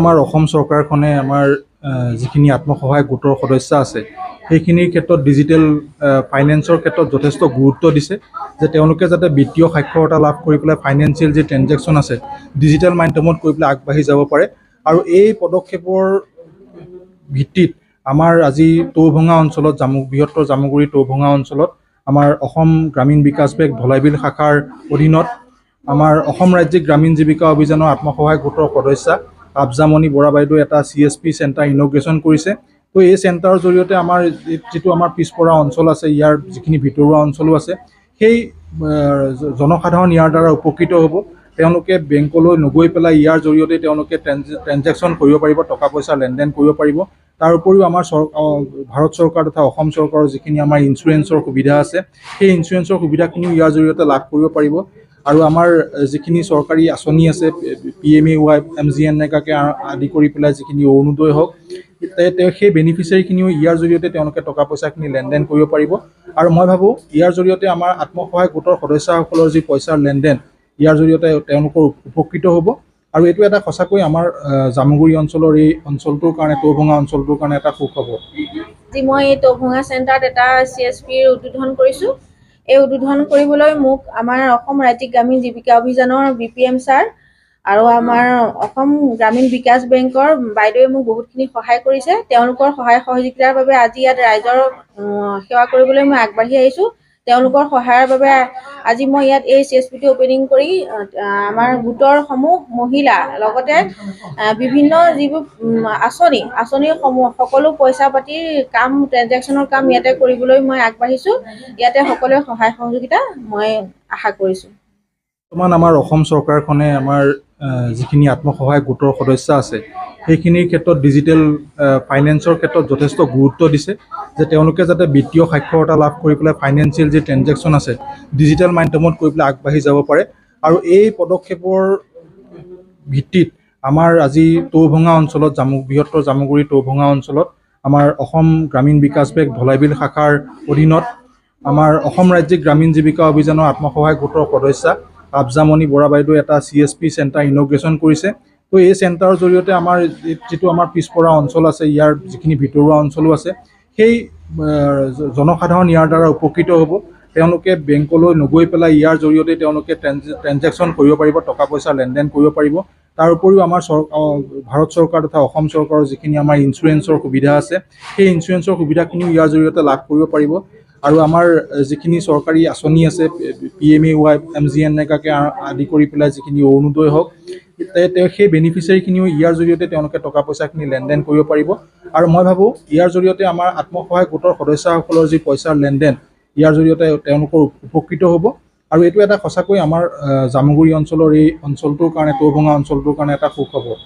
আমাৰ অসম চৰকাৰখনে আমাৰ যিখিনি আত্মসহায়ক গোটৰ সদস্য আছে সেইখিনিৰ ক্ষেত্ৰত ডিজিটেল ফাইনেন্সৰ ক্ষেত্ৰত যথেষ্ট গুৰুত্ব দিছে যে তেওঁলোকে যাতে বিত্তীয় সাক্ষৰতা লাভ কৰি পেলাই ফাইনেন্সিয়েল যি ট্ৰেনজেকশ্যন আছে ডিজিটেল মাধ্যমত কৰি পেলাই আগবাঢ়ি যাব পাৰে। আৰু এই পদক্ষেপৰ ভিত্তিত আমাৰ আজি টৌভঙা অঞ্চলত বৃহত্তৰ জামুগুৰি টৌভঙা অঞ্চলত আমাৰ অসম গ্ৰামীণ বিকাশ বেংক ধলাইবিল শাখাৰ অধীনত আমাৰ অসম ৰাজ্যিক গ্ৰামীণ জীৱিকা অভিযানৰ আত্মসহায়ক গোটৰ সদস্যা আফজামণি বৰা বাইদেউ এটা CSP চেণ্টাৰ ইনগ্ৰেশ্যন কৰিছে। তো এই চেণ্টাৰৰ জৰিয়তে আমাৰ যিটো আমাৰ পিছপৰা অঞ্চল আছে, ইয়াৰ যিখিনি ভিতৰুৱা অঞ্চলো আছে, সেই জনসাধাৰণ ইয়াৰ দ্বাৰা উপকৃত হ'ব। তেওঁলোকে বেংকলৈ নগৈ পেলাই ইয়াৰ জৰিয়তে তেওঁলোকে ট্ৰেনজেকশ্যন কৰিব পাৰিব, টকা পইচা লেনদেন কৰিব পাৰিব। তাৰ উপৰিও আমাৰ ভাৰত চৰকাৰ তথা অসম চৰকাৰৰ যিখিনি আমাৰ ইঞ্চুৰেঞ্চৰ সুবিধা আছে, সেই ইঞ্চুৰেঞ্চৰ সুবিধাখিনিও ইয়াৰ জৰিয়তে লাভ কৰিব পাৰিব। আৰু আমাৰ যিখিনি চৰকাৰী আঁচনি আছে PMAY MGN এনেকুৱাকৈ আদি কৰি পেলাই যিখিনি অৰুণোদয় হওক, সেই বেনিফিচিয়াৰীখিনিও ইয়াৰ জৰিয়তে তেওঁলোকে টকা পইচাখিনি লেনদেন কৰিব পাৰিব। আৰু মই ভাবোঁ ইয়াৰ জৰিয়তে আমাৰ আত্মসহায়ক গোটৰ সদস্যসকলৰ যি পইচাৰ লেনদেন, ইয়াৰ জৰিয়তে তেওঁলোকৰ উপকৃত হ'ব। আৰু এইটো এটা সঁচাকৈ আমাৰ জামুগুৰি অঞ্চলৰ এই অঞ্চলটোৰ কাৰণে, টৌভঙা অঞ্চলটোৰ কাৰণে এটা সুখবৰ। আজি মই এই টৌভঙা চেণ্টাৰত এটা CSPৰ উদ্বোধন কৰিছোঁ। এই উদ্বোধন কৰিবলৈ মোক আমাৰ অসম ৰাজ্যিক গ্ৰামীণ জীৱিকা অভিযানৰ BPM ছাৰ আৰু আমাৰ অসম গ্ৰামীণ বিকাশ বেংকৰ বাইদেৱে মোক বহুতখিনি সহায় কৰিছে। তেওঁলোকৰ সহায় সহযোগিতাৰ বাবে আজি ইয়াত ৰাইজৰ সেৱা কৰিবলৈ মই আগবাঢ়ি আহিছোঁ। তেওঁলোকৰ সহায়ৰ বাবে আজি মই ইয়াত এই CSPটো অপেনিং কৰি আমাৰ গোটৰ সমূহ মহিলা লগতে বিভিন্ন যিবোৰ আঁচনিসমূহ সকলো পইচা পাতিৰ কাম, ট্ৰেনজেকশ্যনৰ কাম ইয়াতে কৰিবলৈ মই আগবাঢ়িছোঁ। ইয়াতে সকলোৱে সহায় সহযোগিতা মই আশা কৰিছোঁ। বৰ্তমান আমাৰ অসম চৰকাৰখনে আমাৰ যিখিনি আত্মসহায়ক গোটৰ সদস্য আছে সেইখিনিৰ ক্ষেত্ৰত ডিজিটেল ফাইনেন্সৰ ক্ষেত্ৰত যথেষ্ট গুৰুত্ব দিছে যে তেওঁলোকে যাতে বিত্তীয় সাক্ষৰতা লাভ কৰি পেলাই ফাইনেন্সিয়েল যি ট্ৰেনজেকশ্যন আছে ডিজিটেল মাধ্যমত কৰি পেলাই আগবাঢ়ি যাব পাৰে। আৰু এই পদক্ষেপৰ ভিত্তিত আমাৰ আজি টৌভঙা অঞ্চলত বৃহত্তৰ জামুগুৰি টৌভঙা অঞ্চলত আমাৰ অসম গ্ৰামীণ বিকাশ বেংক ধলাইবিল শাখাৰ অধীনত আমাৰ অসম ৰাজ্যিক গ্ৰামীণ জীৱিকা অভিযানৰ আত্মসহায়ক গোটৰ সদস্যা আফজামণি বৰা বাইদেউ এটা CSP চেণ্টাৰ ইনগ্ৰেশ্যন কৰিছে। তো এই চেণ্টাৰৰ জৰিয়তে আমাৰ যিটো আমাৰ পিছপৰা অঞ্চল আছে, ইয়াৰ যিখিনি ভিতৰুৱা অঞ্চলো আছে, সেই জনসাধাৰণ ইয়াৰ দ্বাৰা উপকৃত হ'ব। তেওঁলোকে বেংকলৈ নগৈ পেলাই ইয়াৰ জৰিয়তে তেওঁলোকে ট্ৰেনজেকশ্যন কৰিব পাৰিব, টকা পইচা লেনদেন কৰিব পাৰিব। তাৰ উপৰিও আমাৰ ভাৰত চৰকাৰ তথা অসম চৰকাৰৰ যিখিনি আমাৰ ইঞ্চুৰেঞ্চৰ সুবিধা আছে, সেই ইঞ্চুৰেঞ্চৰ সুবিধাখিনিও ইয়াৰ জৰিয়তে লাভ কৰিব পাৰিব। আৰু আমাৰ যিখিনি চৰকাৰী আঁচনি আছে PMAY MGN এনেকুৱাকৈ আদি কৰি পেলাই যিখিনি অৰুণোদয় হওক, সেই বেনিফিচিয়াৰীখিনিও ইয়াৰ জৰিয়তে তেওঁলোকে টকা পইচাখিনি লেনদেন কৰিব পাৰিব। আৰু মই ভাবোঁ ইয়াৰ জৰিয়তে আমাৰ আত্মসহায়ক গোটৰ সদস্যসকলৰ যি পইচাৰ লেনদেন, ইয়াৰ জৰিয়তে তেওঁলোকৰ উপকৃত হ'ব। আৰু এইটো এটা সঁচাকৈ আমাৰ জামুগুৰি অঞ্চলৰ এই অঞ্চলটোৰ কাৰণে, টৌভঙা অঞ্চলটোৰ কাৰণে এটা সুখবৰ।